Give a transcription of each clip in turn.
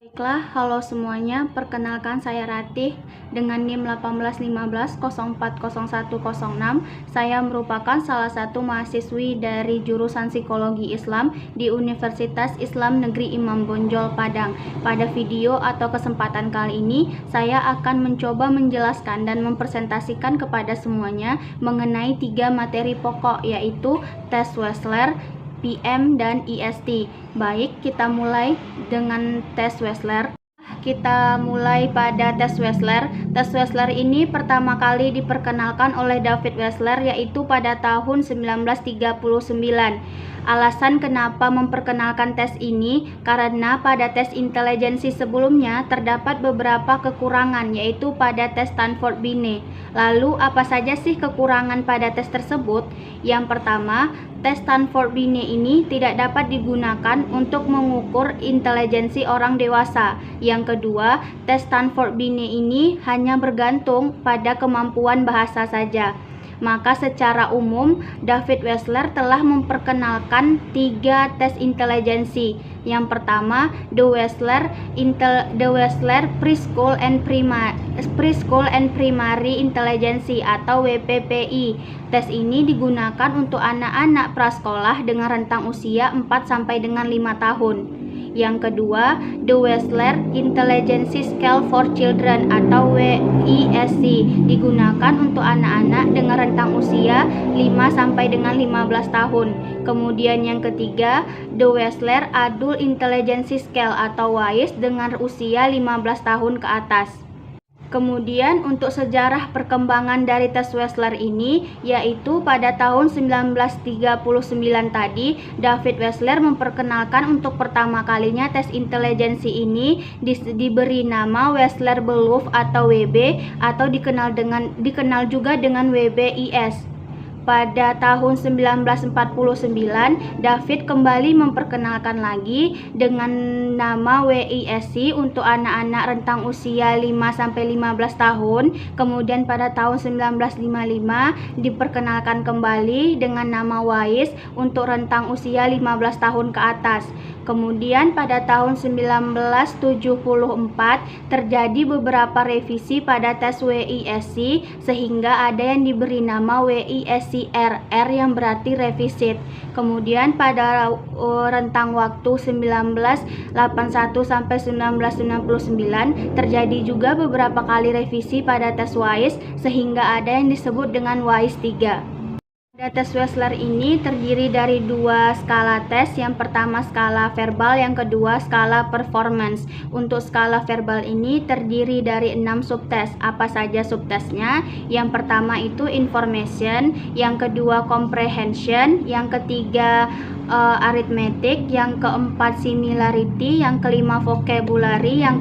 Baiklah, halo semuanya. Perkenalkan saya Ratih dengan NIM 1815040106. Saya merupakan salah satu mahasiswi dari jurusan Psikologi Islam di Universitas Islam Negeri Imam Bonjol Padang. Pada video atau kesempatan kali ini, saya akan mencoba menjelaskan dan mempresentasikan kepada semuanya mengenai 3 materi pokok, yaitu tes Wechsler, PM, dan IST. Baik, kita mulai dengan tes Wechsler. Kita mulai pada tes Wechsler. Tes Wechsler ini pertama kali diperkenalkan oleh David Wechsler, yaitu pada tahun 1939. Alasan kenapa memperkenalkan tes ini karena pada tes intelijensi sebelumnya terdapat beberapa kekurangan, yaitu pada tes Stanford-Binet. Lalu apa saja sih kekurangan pada tes tersebut? Yang pertama, tes Stanford-Binet ini tidak dapat digunakan untuk mengukur intelijensi orang dewasa. Yang kedua, tes Stanford-Binet ini hanya bergantung pada kemampuan bahasa saja. Maka secara umum, David Wechsler telah memperkenalkan 3 tes intelijensi. Yang pertama, The Wechsler Preschool and Primary Intelligence atau WPPI. Tes ini digunakan untuk anak-anak prasekolah dengan rentang usia 4 sampai dengan 5 tahun. Yang kedua, The Wechsler Intelligence Scale for Children atau WISC digunakan untuk anak-anak dengan rentang usia 5 sampai dengan 15 tahun. Kemudian yang ketiga, The Wechsler Adult Intelligence Scale atau WISC dengan usia 15 tahun ke atas. Kemudian untuk sejarah perkembangan dari tes Wechsler ini, yaitu pada tahun 1939 tadi, David Wechsler memperkenalkan untuk pertama kalinya tes intelijensi ini diberi nama Wechsler Belouf atau WB, atau dikenal juga dengan WBIS. Pada tahun 1949, David kembali memperkenalkan lagi dengan nama WISC untuk anak-anak rentang usia 5 sampai 15 tahun. Kemudian pada tahun 1955 diperkenalkan kembali dengan nama WISC untuk rentang usia 15 tahun ke atas. Kemudian pada tahun 1974 terjadi beberapa revisi pada tes WISC sehingga ada yang diberi nama WISC R yang berarti revisit. Kemudian pada rentang waktu 1981 sampai 1999 terjadi juga beberapa kali revisi pada tes WISC sehingga ada yang disebut dengan WISC 3. Tes Wechsler ini terdiri dari 2 skala tes, yang pertama skala verbal, yang kedua skala performance. Untuk skala verbal ini terdiri dari 6 subtes. Apa saja subtesnya? Yang pertama itu information, yang kedua comprehension, yang ketiga arithmetic, yang keempat similarity, yang kelima vocabulary, yang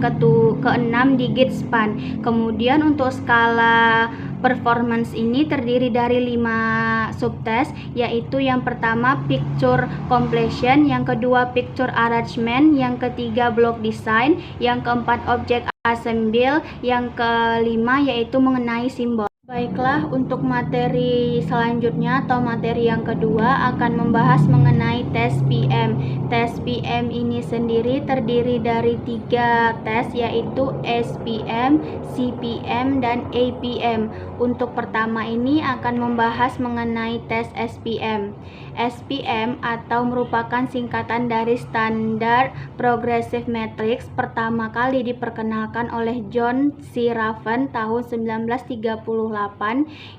keenam digit span. Kemudian untuk skala performance ini terdiri dari 5 subtes, yaitu yang pertama picture completion, yang kedua picture arrangement, yang ketiga block design, yang keempat object assembly, yang kelima yaitu mengenai simbol. Baiklah, untuk materi selanjutnya atau materi yang kedua akan membahas mengenai tes PM. Tes PM ini sendiri terdiri dari 3 tes, yaitu SPM, CPM, dan APM. Untuk pertama ini akan membahas mengenai tes SPM. SPM atau merupakan singkatan dari Standard Progressive Matrix, pertama kali diperkenalkan oleh John C. Raven tahun 1938,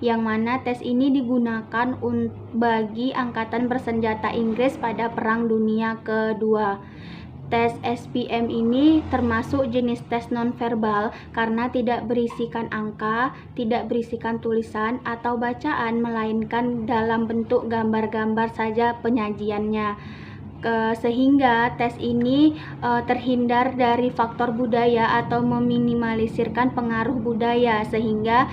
yang mana tes ini digunakan bagi angkatan bersenjata Inggris pada Perang Dunia Kedua. Tes SPM ini termasuk jenis tes nonverbal karena tidak berisikan angka, tidak berisikan tulisan atau bacaan, melainkan dalam bentuk gambar-gambar saja penyajiannya. Sehingga tes ini terhindar dari faktor budaya atau meminimalisirkan pengaruh budaya, sehingga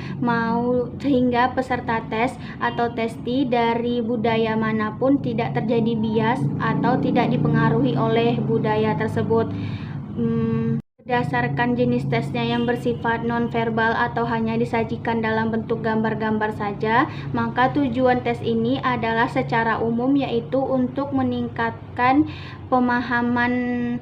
peserta tes atau testi dari budaya manapun tidak terjadi bias atau tidak dipengaruhi oleh budaya tersebut. Berdasarkan jenis tesnya yang bersifat nonverbal atau hanya disajikan dalam bentuk gambar-gambar saja, maka tujuan tes ini adalah secara umum yaitu untuk meningkatkan pemahaman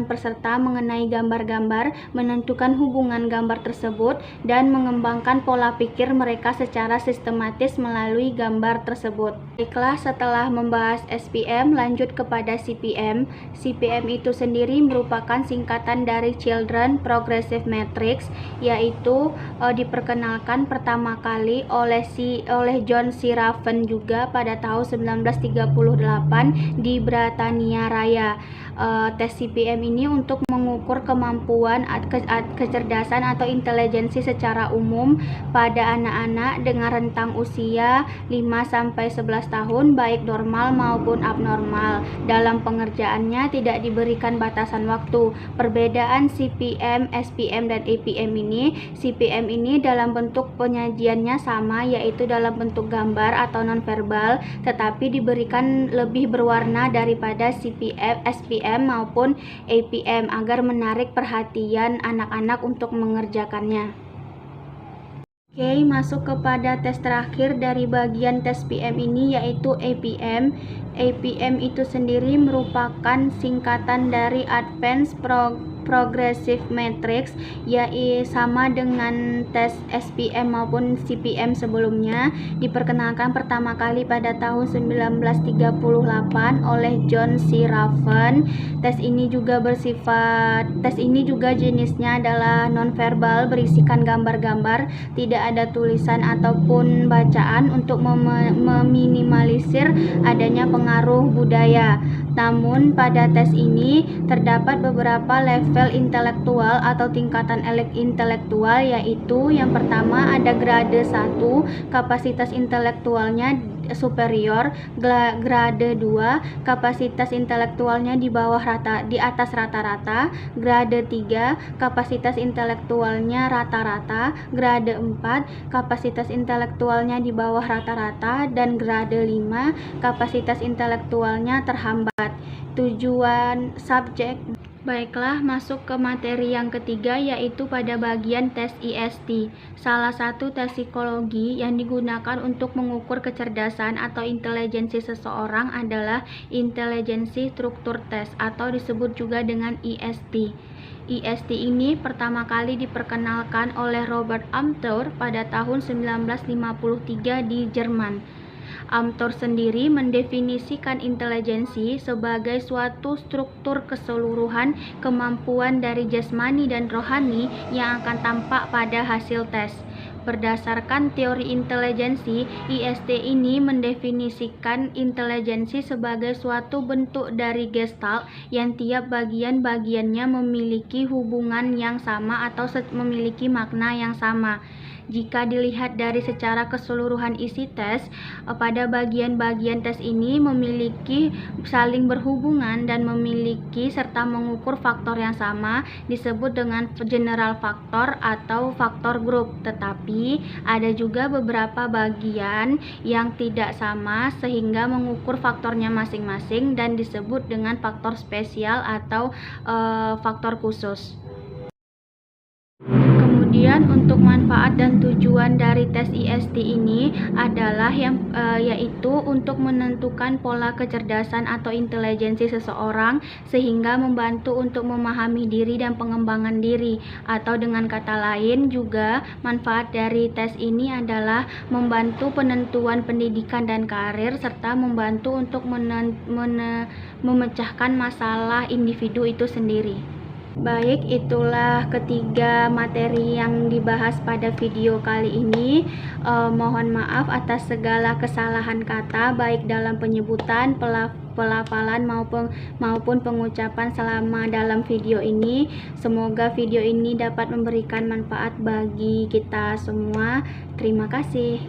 peserta mengenai gambar-gambar, menentukan hubungan gambar tersebut, dan mengembangkan pola pikir mereka secara sistematis melalui gambar tersebut. Baiklah, setelah membahas SPM, lanjut kepada CPM. CPM itu sendiri merupakan singkatan dari Children Progressive Matrix, yaitu diperkenalkan pertama kali oleh John C. Raven juga pada tahun 1938 di Britania Raya. Tes CPM ini untuk mengukur kemampuan kecerdasan atau intelijensi secara umum pada anak-anak dengan rentang usia 5-11 tahun, baik normal maupun abnormal. Dalam pengerjaannya tidak diberikan batasan waktu. Perbedaan CPM, SPM, dan APM ini, CPM ini dalam bentuk penyajiannya sama, yaitu dalam bentuk gambar atau nonverbal, tetapi diberikan lebih berwarna daripada CPM, SPM maupun APM agar menarik perhatian anak-anak untuk mengerjakannya. Oke, masuk kepada tes terakhir dari bagian tes PM ini, yaitu APM. APM itu sendiri merupakan singkatan dari Advanced Progressive Matrix, yaitu sama dengan tes SPM maupun CPM sebelumnya. Diperkenalkan pertama kali pada tahun 1938 oleh John C. Raven. Tes ini juga jenisnya adalah nonverbal, berisikan gambar-gambar, tidak ada tulisan ataupun bacaan untuk meminimalisir adanya pengaruh budaya. Namun pada tes ini terdapat beberapa level intelektual atau tingkatan intelektual, yaitu yang pertama ada grade 1, kapasitas intelektualnya superior, grade 2, kapasitas intelektualnya di atas rata-rata, grade 3, kapasitas intelektualnya rata-rata, grade 4, kapasitas intelektualnya di bawah rata-rata, dan grade 5, kapasitas intelektualnya terhambat. Tujuan subjek. Baiklah, masuk ke materi yang ketiga, yaitu pada bagian tes IST. Salah satu tes psikologi yang digunakan untuk mengukur kecerdasan atau intelijensi seseorang adalah intelijensi struktur tes atau disebut juga dengan IST. IST ini pertama kali diperkenalkan oleh Robert Amthor pada tahun 1953 di Jerman. Amthor sendiri mendefinisikan intelijensi sebagai suatu struktur keseluruhan kemampuan dari jasmani dan rohani yang akan tampak pada hasil tes. Berdasarkan teori intelijensi, IST ini mendefinisikan intelijensi sebagai suatu bentuk dari gestalt yang tiap bagian-bagiannya memiliki hubungan yang sama atau memiliki makna yang sama. Jika dilihat dari secara keseluruhan isi tes, pada bagian-bagian tes ini memiliki saling berhubungan dan memiliki serta mengukur faktor yang sama, disebut dengan general factor atau faktor grup. Tetapi ada juga beberapa bagian yang tidak sama sehingga mengukur faktornya masing-masing dan disebut dengan faktor spesial atau faktor khusus. Kemudian untuk manfaat dan tujuan dari tes IST ini adalah yaitu untuk menentukan pola kecerdasan atau intelijensi seseorang sehingga membantu untuk memahami diri dan pengembangan diri, atau dengan kata lain juga manfaat dari tes ini adalah membantu penentuan pendidikan dan karir serta membantu untuk memecahkan masalah individu itu sendiri. Baik, itulah ketiga materi yang dibahas pada video kali ini. Mohon maaf atas segala kesalahan kata baik dalam penyebutan, pelafalan maupun pengucapan selama dalam video ini. Semoga video ini dapat memberikan manfaat bagi kita semua. Terima kasih.